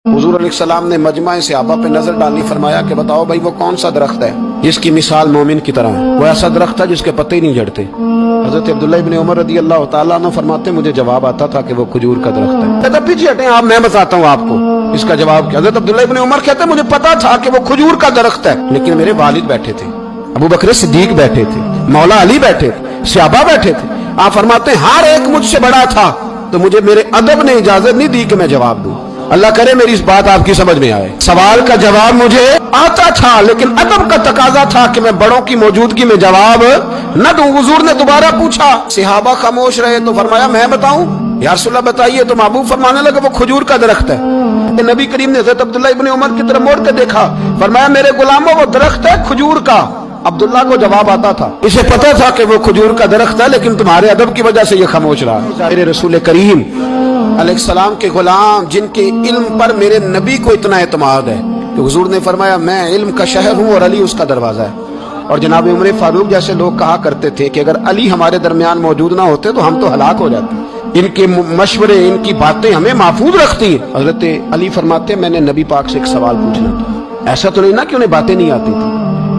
हुजूर अलैहिस्सलाम ने मजमा सहाबा पे नजर डाली, फरमाया कि बताओ भाई वो कौन सा दरख्त है जिसकी मिसाल मोमिन की तरह है। वो ऐसा दरख्त है जिसके पत्ते ही नहीं झड़ते। हजरत अब्दुल्लाह इब्न उमर रदी अल्लाह तआला अन्हु फरमाते मुझे जवाब आता था कि वो खजूर का दरख्त है। कहते पीछे हटें आप, मैं बताता हूँ आपको इसका जवाब क्या। हजरत अब्दुल्लाह इब्न उमर कहते मुझे पता था कि वो खजूर का दरख्त है, लेकिन मेरे वालिद बैठे थे, अबू बकर सिद्दीक बैठे थे, मौला अली बैठे थे, सहाबा बैठे थे। आप फरमाते हर एक मुझसे बड़ा था, तो मुझे मेरे अदब ने इजाजत नहीं दी कि मैं जवाब दूं। अल्लाह करे मेरी इस बात आपकी समझ में आए। सवाल का जवाब मुझे आता था, लेकिन अदब का तकाजा था कि मैं बड़ों की मौजूदगी में जवाब न दूं। हुजूर ने दोबारा पूछा, सहाबा खामोश रहे, तो फरमाया मैं बताऊं? या रसूलल्लाह बताइए। तो महबूब फरमाने लगे वो खजूर का दरख्त है। नबी करीम ने हज़रत अब्दुल्लाह इब्न उमर की तरफ मोड़ के देखा, फरमाया मेरे गुलामों वो दरख्त है खजूर का। अब्दुल्ला को जवाब आता था, इसे पता था कि वो खजूर का दरख्त है, लेकिन तुम्हारे अदब की वजह से ये खामोश रहा। मेरे रसूल करीम अलैहिस्सलाम के गुलाम जिनके इल्म पर मेरे नबी को इतना एतमाद है कि हुजूर ने फरमाया मैं इल्म का शहर हूँ और अली उसका दरवाजा है। और जनाब उमर फारूक जैसे लोग कहा करते थे कि अगर अली हमारे दरमियान मौजूद ना होते तो हम तो हलाक हो जाते। इनके मशवरे, इनकी बातें हमें महफूज रखती हैं। हजरत अली फरमाते मैंने नबी पाक से एक सवाल पूछना था। ऐसा तो नहीं ना कि उन्हें बातें नहीं आती थी,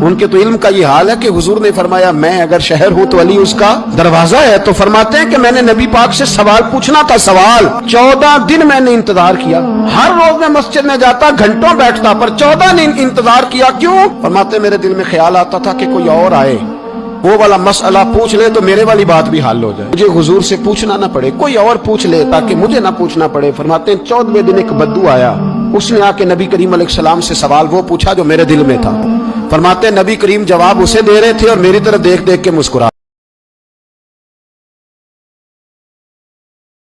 उनके तो इल्म का ये हाल है कि हुजूर ने फरमाया मैं अगर शहर हूं तो अली उसका दरवाजा है। तो फरमाते हैं कि मैंने नबी पाक से सवाल पूछना था। सवाल 14 दिन मैंने इंतजार किया। हर रोज मैं मस्जिद में जाता, घंटों बैठता, पर 14 दिन इंतजार किया। क्यों? फरमाते मेरे दिल में ख्याल आता था कि कोई और आए, वो वाला मसला पूछ ले तो मेरे वाली बात भी हल हो जाए, मुझे हुजूर से पूछना ना पड़े, कोई और पूछ ले ताकि मुझे ना पूछना पड़े। फरमाते हैं 14वें दिन एक बद्दू आया, उसने आके नबी करीम अलैहिस्सलाम से सवाल वो पूछा जो मेरे दिल में था। फरमाते नबी करीम जवाब उसे दे रहे थे और मेरी तरफ देख देख के मुस्कुरा